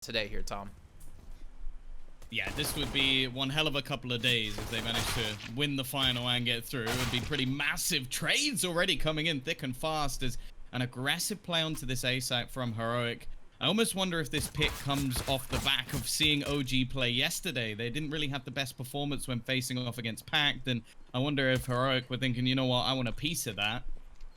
today here, Tom. Yeah, this would be one hell of a couple of days if they manage to win the final and get through. It would be pretty massive. Trades already coming in thick and fast as an aggressive play onto this A site from Heroic. I almost wonder if this pick comes off the back of seeing OG play yesterday. They didn't really have the best performance when facing off against Pact, and I wonder if Heroic were thinking, you know what, I want a piece of that.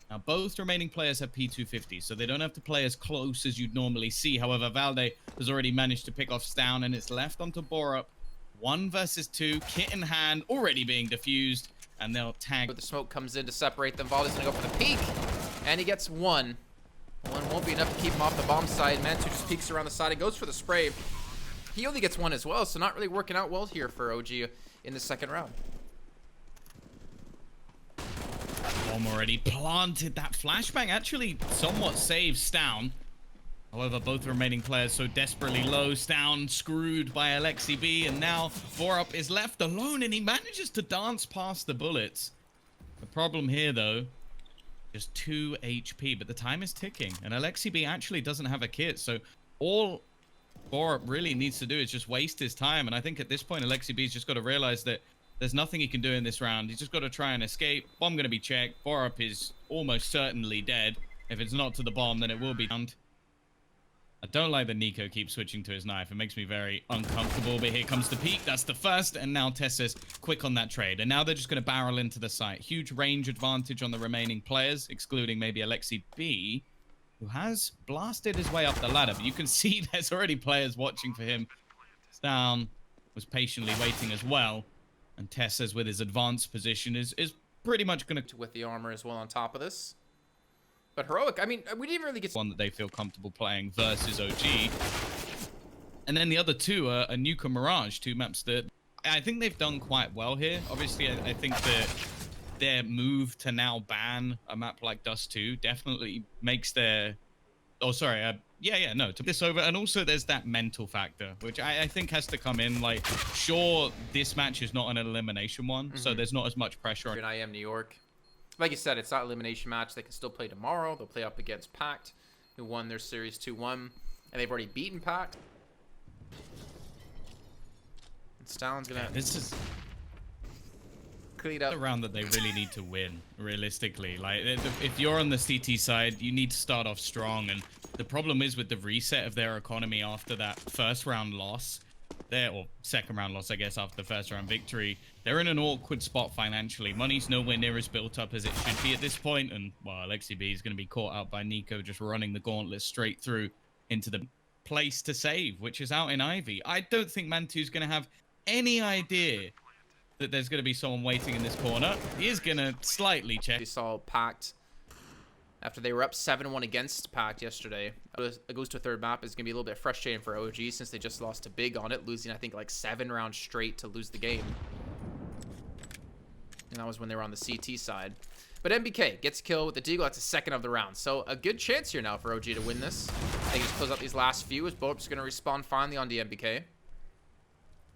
Now, both remaining players have P250, so they don't have to play as close as you'd normally see. However, Valde has already managed to pick off Stown, and it's left onto Borup. 1 versus 2, kit in hand, already being diffused, and they'll tag. But the smoke comes in to separate them. Valde's gonna go for the peek, and he gets one. One won't be enough to keep him off the bomb side. Mantu just peeks around the side and goes for the spray. He only gets one as well, so not really working out well here for OG in the second round. Bomb already planted. That flashbang actually somewhat saves Stown. However, both remaining players so desperately low. Stown screwed by Alexi B, and now Borup is left alone, and he manages to dance past the bullets. The problem here, though, just 2 HP, but the time is ticking, and Alexi B actually doesn't have a kit, so all Borup really needs to do is just waste his time, and I think at this point, Alexi B's just got to realize that there's nothing he can do in this round. He's just got to try and escape. Bomb going to be checked. Borup is almost certainly dead. If it's not to the bomb, then it will be downed. I don't like that Nico keeps switching to his knife. It makes me very uncomfortable, but here comes the peek. That's the first, and now Tessa's quick on that trade. And now they're just going to barrel into the site. Huge range advantage on the remaining players, excluding maybe Alexi B, who has blasted his way up the ladder. But you can see there's already players watching for him. Stown was patiently waiting as well. And Tessa's with his advanced position is pretty much going to... With the armor as well on top of this. But Heroic, I mean, we didn't really get... One that they feel comfortable playing versus OG. And then the other two are Nuka Mirage, 2 maps that I think they've done quite well here. Obviously, I think that their move to now ban a map like Dust 2 definitely makes their... Oh, sorry. To this over. And also there's that mental factor, which I think has to come in. Like, sure, this match is not an elimination one, so there's not as much pressure on... In IEM New York. Like you said, it's not an elimination match. They can still play tomorrow. They'll play up against Pact, who won their series 2-1, and they've already beaten Pact. And Stallin's gonna... This is... clean up the round that they really need to win, realistically. Like, if you're on the CT side, you need to start off strong, and the problem is with the reset of their economy after that first round loss, or second round loss, I guess, after the first round victory, they're in an awkward spot financially. Money's nowhere near as built up as it should be at this point, and, well, Alexi B is going to be caught out by Nico just running the gauntlet straight through into the place to save, which is out in Ivy. I don't think Mantu's going to have any idea that there's going to be someone waiting in this corner. He is going to slightly check. We saw Pact after they were up 7-1 against Pact yesterday. It goes to a third map. It's going to be a little bit frustrating for OG since they just lost to Big on it, losing, I think, like 7 rounds straight to lose the game. And that was when they were on the CT side. But MBK gets a kill with the Deagle. That's the second of the round. So a good chance here now for OG to win this. They can just close out these last few as Borup's going to respawn finally on the MBK.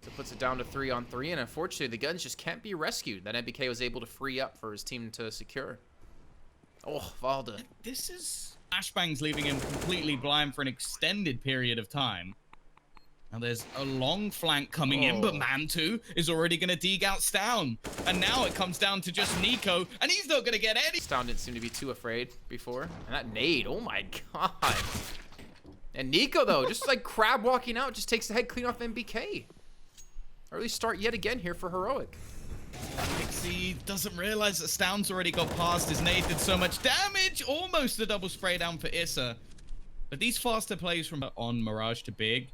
So it puts it down to 3-on-3, and unfortunately the guns just can't be rescued. That MBK was able to free up for his team to secure. Oh, Valde. This is... Flashbangs leaving him completely blind for an extended period of time. Now there's a long flank coming in, but Mantu is already going to dig out Stown. And now it comes down to just Nico, and he's not going to get any... Stown didn't seem to be too afraid before. And that nade, oh my god. And Nico, though, just like crab walking out, just takes the head clean off MBK. Early start yet again here for Heroic. Pixie doesn't realize that Stown's already got past. His nade did so much damage. Almost a double spray down for Issa. But these faster plays from on Mirage to Big.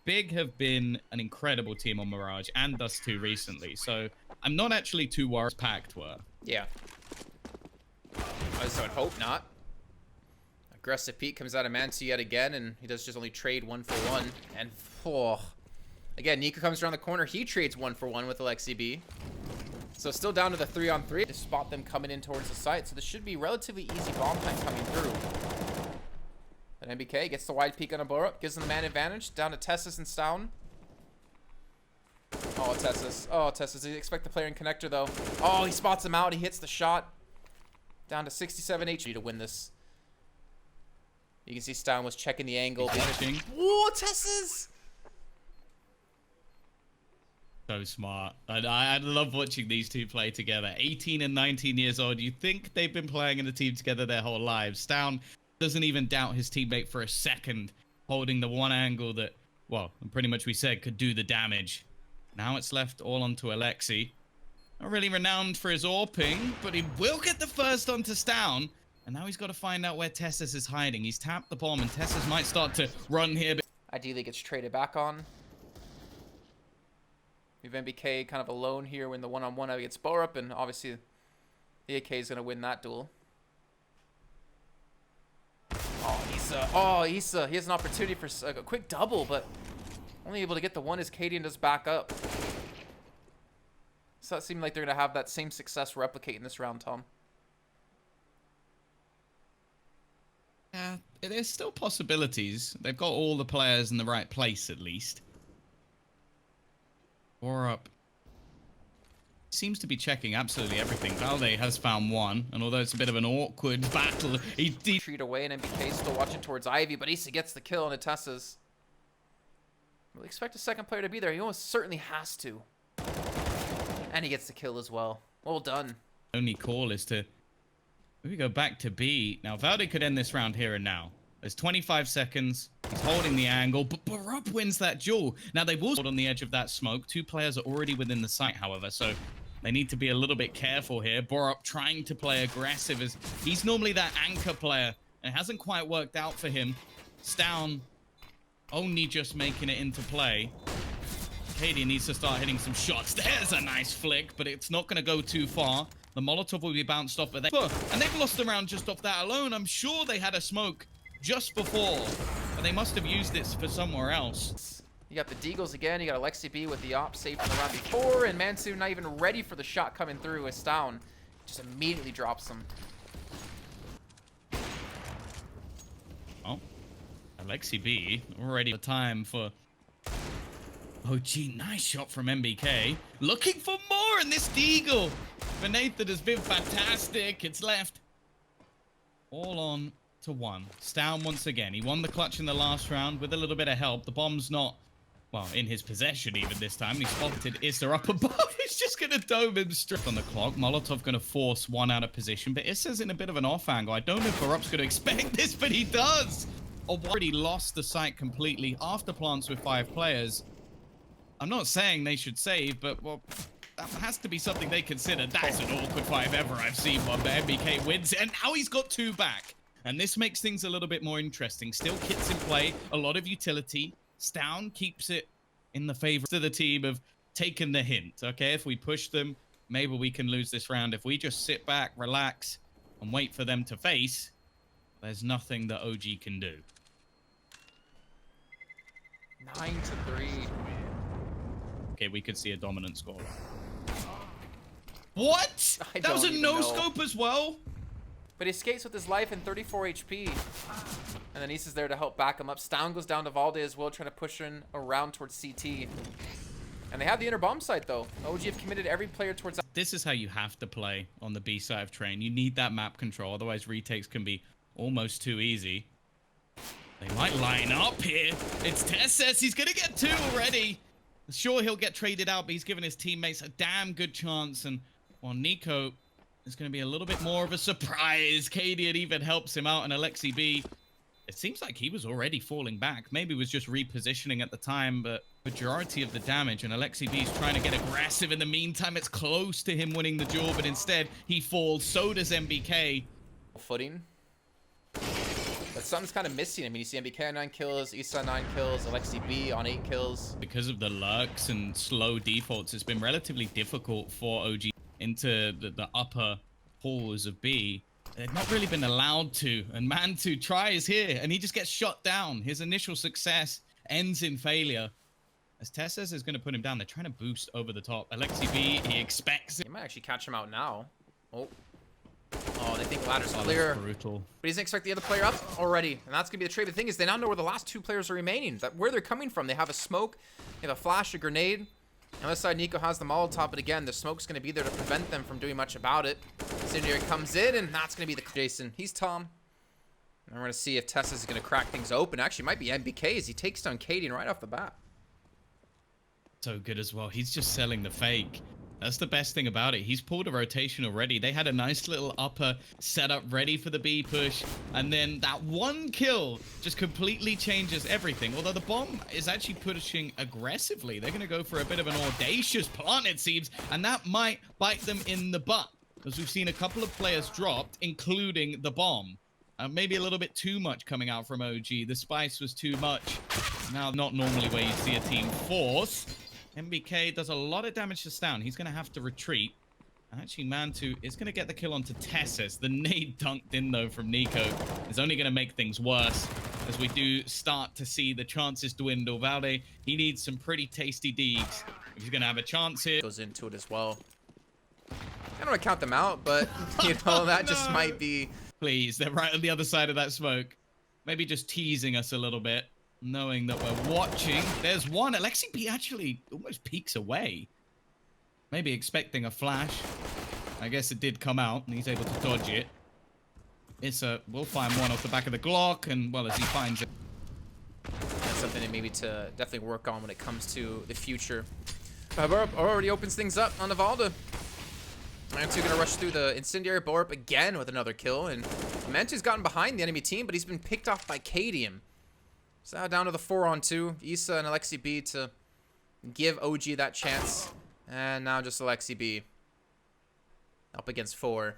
Big have been an incredible team on Mirage and Dust 2 recently. So I'm not actually too worried Pact were. Yeah. So I'd hope not. Aggressive peek comes out of Mantu yet again, and he does just only trade 1-for-1. And again, Nico comes around the corner. He trades 1-for-1 with Alexi B. So still down to the 3-on-3 to spot them coming in towards the site. So this should be relatively easy bomb time coming through. And MBK gets the wide peek on a Borup, gives them the man advantage. Down to Tessus and Stown. Oh, Tessus. Oh, Tessus. He expect the player in connector, though. Oh, he spots him out. He hits the shot. Down to 67 HP to win this. You can see Stein was checking the angle. Watching. Whoa, Tess's! So smart. I love watching these two play together. 18 and 19 years old. You think they've been playing in a team together their whole lives. Stown doesn't even doubt his teammate for a second, holding the one angle that, well, pretty much we said could do the damage. Now it's left all onto Alexi. Not really renowned for his AWPing, but he will get the first onto Stown. And now he's got to find out where Tessus is hiding. He's tapped the bomb, and Tessus might start to run here. Ideally gets traded back on. We have MBK kind of alone here when the one-on-one against Borup, and obviously the AK is going to win that duel. Oh, Issa. Oh, Issa. He has an opportunity for a quick double, but only able to get the one as Cadian does back up. So that seemed like they're going to have that same success replicating this round, Tom. Yeah, there's still possibilities. They've got all the players in the right place, at least. Borup seems to be checking absolutely everything. Valde has found one, and although it's a bit of an awkward battle, he treat away, and MBK still watching towards Ivy, but Issa gets the kill on Atessa's. We'll expect a second player to be there. He almost certainly has to. And he gets the kill as well. Well done. Only call is to maybe go back to B. Now, Valde could end this round here and now. There's 25 seconds. He's holding the angle, but Borup wins that duel. Now, they've also on the edge of that smoke. Two players are already within the site, however, so they need to be a little bit careful here. Borup trying to play aggressive as he's normally that anchor player, and it hasn't quite worked out for him. Stown only just making it into play. Cadian needs to start hitting some shots. There's a nice flick, but it's not going to go too far. The Molotov will be bounced off, and they've lost the round just off that alone. I'm sure they had a smoke just before, but they must have used it for somewhere else. You got the Deagles again. You got Alexi B with the op saved from the round before, and Mansu not even ready for the shot coming through as Stown just immediately drops him. Oh, Alexi B already the time for OG. Nice shot from MBK. Looking for more in this Deagle. For Nathan has been fantastic. It's left all on to one. Stown once again. He won the clutch in the last round with a little bit of help. The bomb's not, well, in his possession even this time. He spotted Issa up above. He's just going to dome him straight on the clock. Molotov going to force one out of position, but Issa's in a bit of an off angle. I don't know if Borup's going to expect this, but he does. Already lost the site completely after plants with 5 players. I'm not saying they should save, but, well, that has to be something they consider. That's an awkward 5 ever I've seen one, but MBK wins, and now he's got 2 back. And this makes things a little bit more interesting. Still kits in play, a lot of utility. Stown keeps it in the favor of the team of taking the hint. Okay, if we push them, maybe we can lose this round. If we just sit back, relax, and wait for them to face, there's nothing that OG can do. 9-3. Okay, we could see a dominant score. What? That was a no-scope as well? But he escapes with his life and 34 HP. And then Issa's there to help back him up. Stown goes down to Valde as well, trying to push in around towards CT. And they have the inner bomb site, though. OG have committed every player towards... This is how you have to play on the B side of Train. You need that map control, otherwise retakes can be almost too easy. They might line up here. It's Tessus. He's going to get 2 already. Sure, he'll get traded out, but he's given his teammates a damn good chance. And, well, Nico... it's going to be a little bit more of a surprise. Cadian even helps him out, and Alexi B, it seems like he was already falling back. Maybe was just repositioning at the time, but majority of the damage, and Alexi B's trying to get aggressive. In the meantime, it's close to him winning the duel, but instead he falls. So does MBK. Footing. But something's kind of missing. I mean, you see MBK on 9 kills, Issa 9 kills, Alexi B on 8 kills. Because of the lurks and slow defaults, it's been relatively difficult for OG into the upper halls of B. They've not really been allowed to, and Mantu tries here, and he just gets shot down. His initial success ends in failure. As Tessus is going to put him down, they're trying to boost over the top. Alexi B, he expects it. He might actually catch him out now. Oh, they think ladder's clear. Brutal. But he doesn't expect the other player up already, and that's going to be the trade. The thing is, they now know where the last 2 players are remaining, where they're coming from. They have a smoke, they have a flash, a grenade. On the other side, Nico has the Molotov, but again, the smoke's going to be there to prevent them from doing much about it. Incendiary comes in, and that's going to be the Jason. He's Tom. And we're going to see if Tessa's going to crack things open. Actually, it might be MBK as he takes down Cadian right off the bat. So good as well. He's just selling the fake. That's the best thing about it. He's pulled a rotation already. They had a nice little upper setup ready for the B push. And then that one kill just completely changes everything. Although the bomb is actually pushing aggressively. They're going to go for a bit of an audacious plant, it seems. And that might bite them in the butt. Because we've seen a couple of players dropped, including the bomb. Maybe a little bit too much coming out from OG. The spice was too much. Now, not normally where you see a team force. MBK does a lot of damage to Stown. He's going to have to retreat. Actually, Mantu is going to get the kill onto Tessus. The nade dunked in, though, from Nico is only going to make things worse as we do start to see the chances dwindle. Valde, he needs some pretty tasty deeds if he's going to have a chance here. Goes into it as well. I don't want to count them out, but, you know, that just might be... Please, they're right on the other side of that smoke. Maybe just teasing us a little bit, knowing that we're watching. There's one. Alexi B actually almost peeks away. Maybe expecting a flash. I guess it did come out, and he's able to dodge it. We'll find one off the back of the Glock, and, well, as he finds it. That's something that maybe to definitely work on when it comes to the future. Borup already opens things up on the Valda. Mantu gonna rush through the incendiary. Borup again with another kill, and Mantu's gotten behind the enemy team, but he's been picked off by Cadian. So now down to the 4-on-2. Issa and Alexi B to give OG that chance. And now just Alexi B up against 4.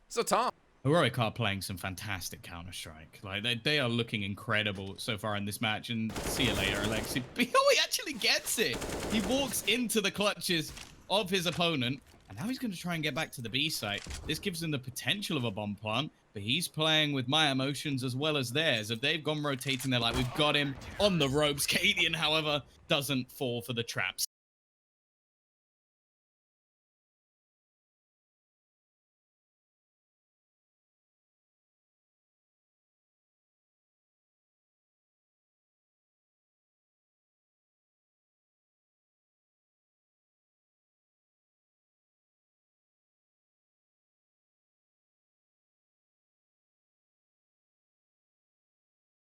So Tom. Heroic are playing some fantastic Counter-Strike. Like, they are looking incredible so far in this match. And see you later, Alexi B. Oh, he actually gets it. He walks into the clutches of his opponent. And now he's going to try and get back to the B site. This gives him the potential of a bomb plant, but he's playing with my emotions as well as theirs. If they've gone rotating, they're like, we've got him on the ropes. Cadian, however, doesn't fall for the traps.